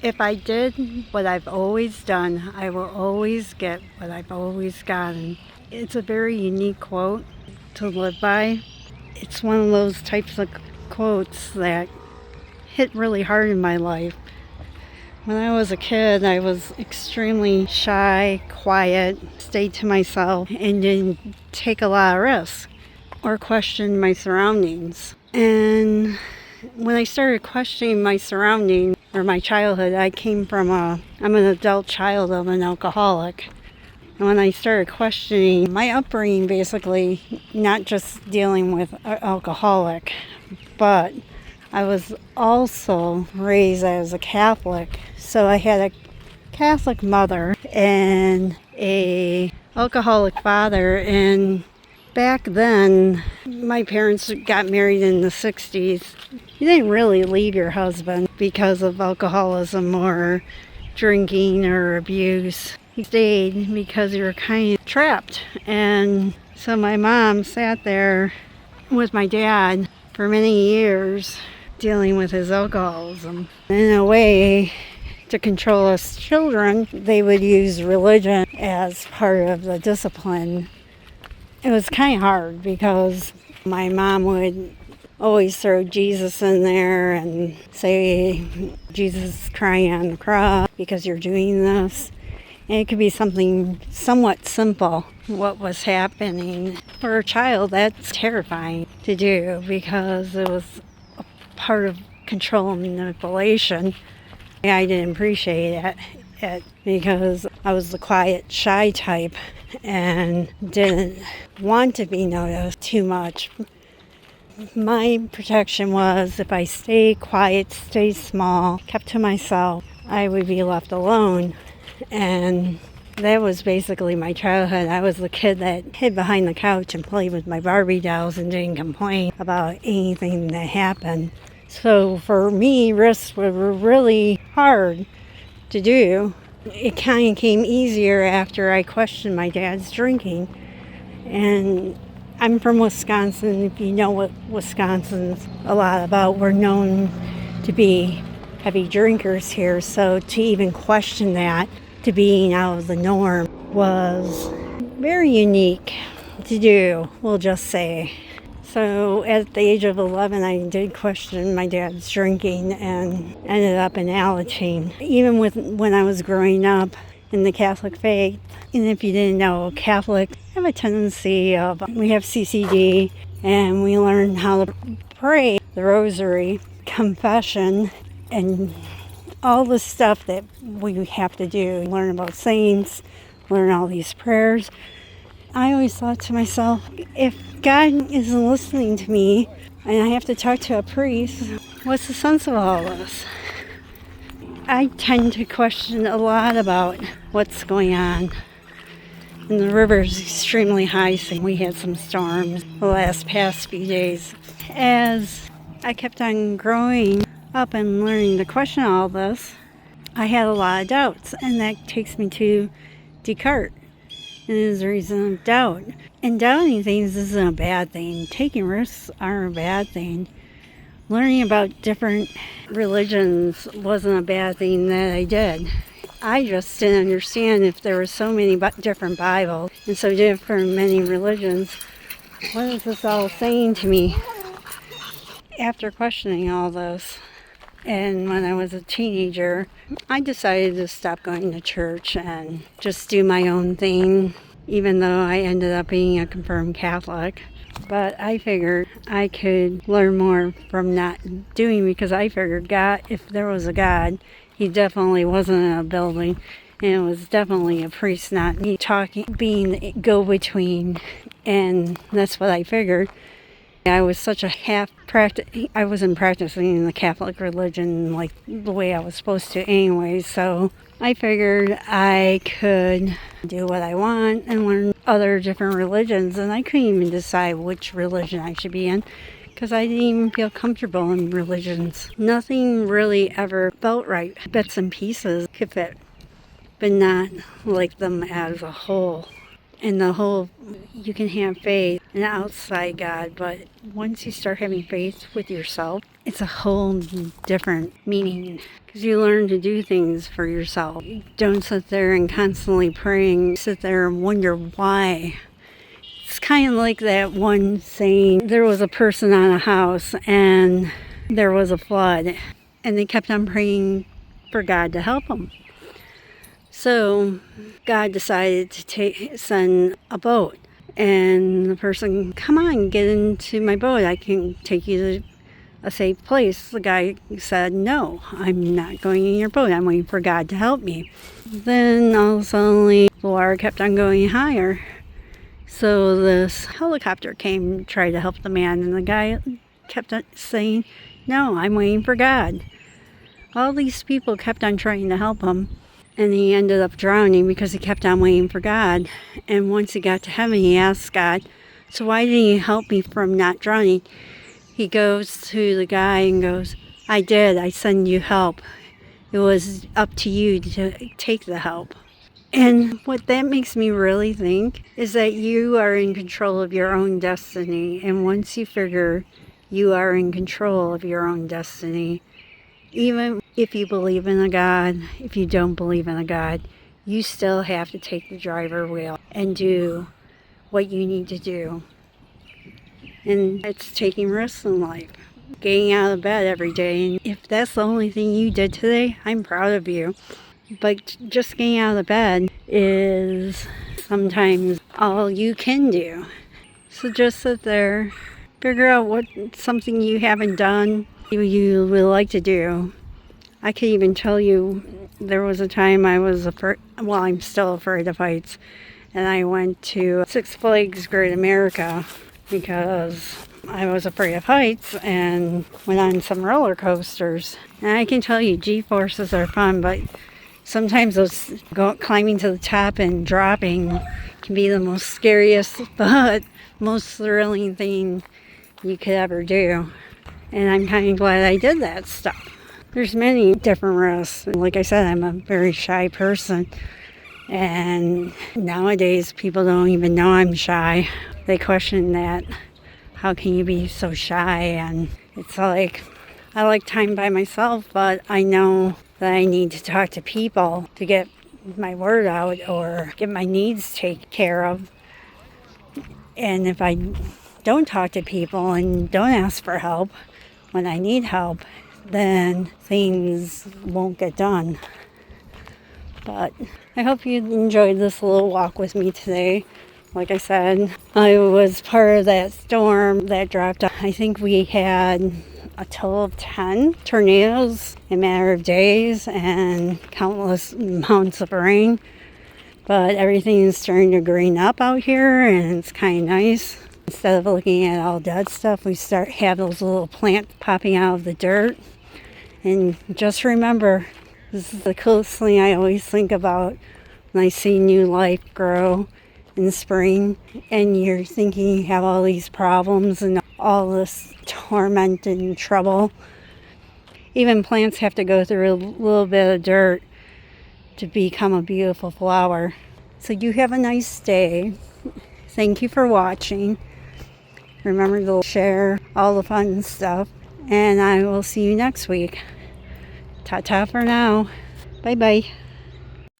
If I did what I've always done, I will always get what I've always gotten. It's a very unique quote to live by. It's one of those types of quotes that hit really hard in my life. When I was a kid, I was extremely shy, quiet, stayed to myself, and didn't take a lot of risks or question my surroundings. And when I started questioning my surroundings or my childhood, I'm an adult child of an alcoholic. And when I started questioning my upbringing, basically, not just dealing with an alcoholic, but I was also raised as a Catholic. So I had a Catholic mother and a alcoholic father, and back then my parents got married in the 60s. You didn't really leave your husband because of alcoholism or drinking or abuse. You stayed because you were kind of trapped. And so my mom sat there with my dad for many years dealing with his alcoholism. In a way, to control us children, they would use religion as part of the discipline. It was kind of hard because my mom would always throw Jesus in there and say, Jesus is crying on the cross because you're doing this. And it could be something somewhat simple, what was happening. For a child, that's terrifying to do because it was a part of control and manipulation. I didn't appreciate it because I was the quiet, shy type and didn't want to be noticed too much. My protection was if I stayed quiet, stayed small, kept to myself, I would be left alone. And that was basically my childhood. I was the kid that hid behind the couch and played with my Barbie dolls and didn't complain about anything that happened. So for me, risks were really hard to do. It kind of came easier after I questioned my dad's drinking. And I'm from Wisconsin. If you know what Wisconsin's a lot about, we're known to be heavy drinkers here. So to even question that, to being out of the norm, was very unique to do, we'll just say. So at the age of 11, I did question my dad's drinking and ended up in Alateen. Even when I was growing up in the Catholic faith, and if you didn't know, Catholics have a tendency of, we have CCD, and we learn how to pray the rosary, confession, and all the stuff that we have to do. Learn about saints, learn all these prayers. I always thought to myself, if God isn't listening to me and I have to talk to a priest, what's the sense of all this? I tend to question a lot about what's going on. And the river's extremely high, so we had some storms the past few days. As I kept on growing up and learning to question all this, I had a lot of doubts, and that takes me to Descartes. And there's a reason of doubt. And doubting things isn't a bad thing. Taking risks aren't a bad thing. Learning about different religions wasn't a bad thing that I did. I just didn't understand if there were so many different Bibles and so different many religions. What is this all saying to me? After questioning all this, and when I was a teenager, I decided to stop going to church and just do my own thing, even though I ended up being a confirmed Catholic. But I figured I could learn more from not doing, because I figured God, if there was a God, he definitely wasn't in a building, and it was definitely a priest, not me talking, being the go-between, and that's what I figured. I was such a I wasn't practicing the Catholic religion like the way I was supposed to anyway, so I figured I could do what I want and learn other different religions, and I couldn't even decide which religion I should be in because I didn't even feel comfortable in religions. Nothing really ever felt right. Bits and pieces could fit, but not like them as a whole. And the whole, you can have faith in outside God, but once you start having faith with yourself, it's a whole different meaning. Because you learn to do things for yourself. You don't sit there and constantly praying, sit there and wonder why. It's kind of like that one saying, there was a person on a house and there was a flood, and they kept on praying for God to help them. So God decided to send a boat, and the person, come on, get into my boat. I can take you to a safe place. The guy said, no, I'm not going in your boat. I'm waiting for God to help me. Then all of a sudden, the water kept on going higher. So this helicopter came to try to help the man, and the guy kept on saying, no, I'm waiting for God. All these people kept on trying to help him, and he ended up drowning because he kept on waiting for God. And once he got to heaven, he asked God, so why didn't you help me from not drowning? He goes to the guy and goes, I did. I sent you help. It was up to you to take the help. And what that makes me really think is that you are in control of your own destiny. And once you figure you are in control of your own destiny, even if you believe in a God, if you don't believe in a God, you still have to take the driver wheel and do what you need to do. And it's taking risks in life, getting out of bed every day. And if that's the only thing you did today, I'm proud of you. But just getting out of bed is sometimes all you can do. So just sit there, figure out what something you haven't done you would like to do. I could even tell you there was a time I was afraid, well, I'm still afraid of heights, and I went to Six Flags Great America because I was afraid of heights and went on some roller coasters. And I can tell you, G-forces are fun, but sometimes those climbing to the top and dropping can be the most scariest but most thrilling thing you could ever do. And I'm kind of glad I did that stuff. There's many different risks. Like I said, I'm a very shy person. And nowadays, people don't even know I'm shy. They question that. How can you be so shy? And it's like, I like time by myself, but I know that I need to talk to people to get my word out or get my needs taken care of. And if I don't talk to people and don't ask for help when I need help, then things won't get done. But I hope you enjoyed this little walk with me today. Like I said, I was part of that storm that dropped. I think we had a total of 10 tornadoes in a matter of days and countless amounts of rain. But everything is starting to green up out here, and it's kind of nice. Instead of looking at all dead stuff, we have those little plants popping out of the dirt. And just remember, this is the coolest thing I always think about when I see new life grow in the spring, and you're thinking you have all these problems and all this torment and trouble. Even plants have to go through a little bit of dirt to become a beautiful flower. So you have a nice day. Thank you for watching. Remember to share all the fun stuff, and I will see you next week. Ta-ta for now. Bye-bye.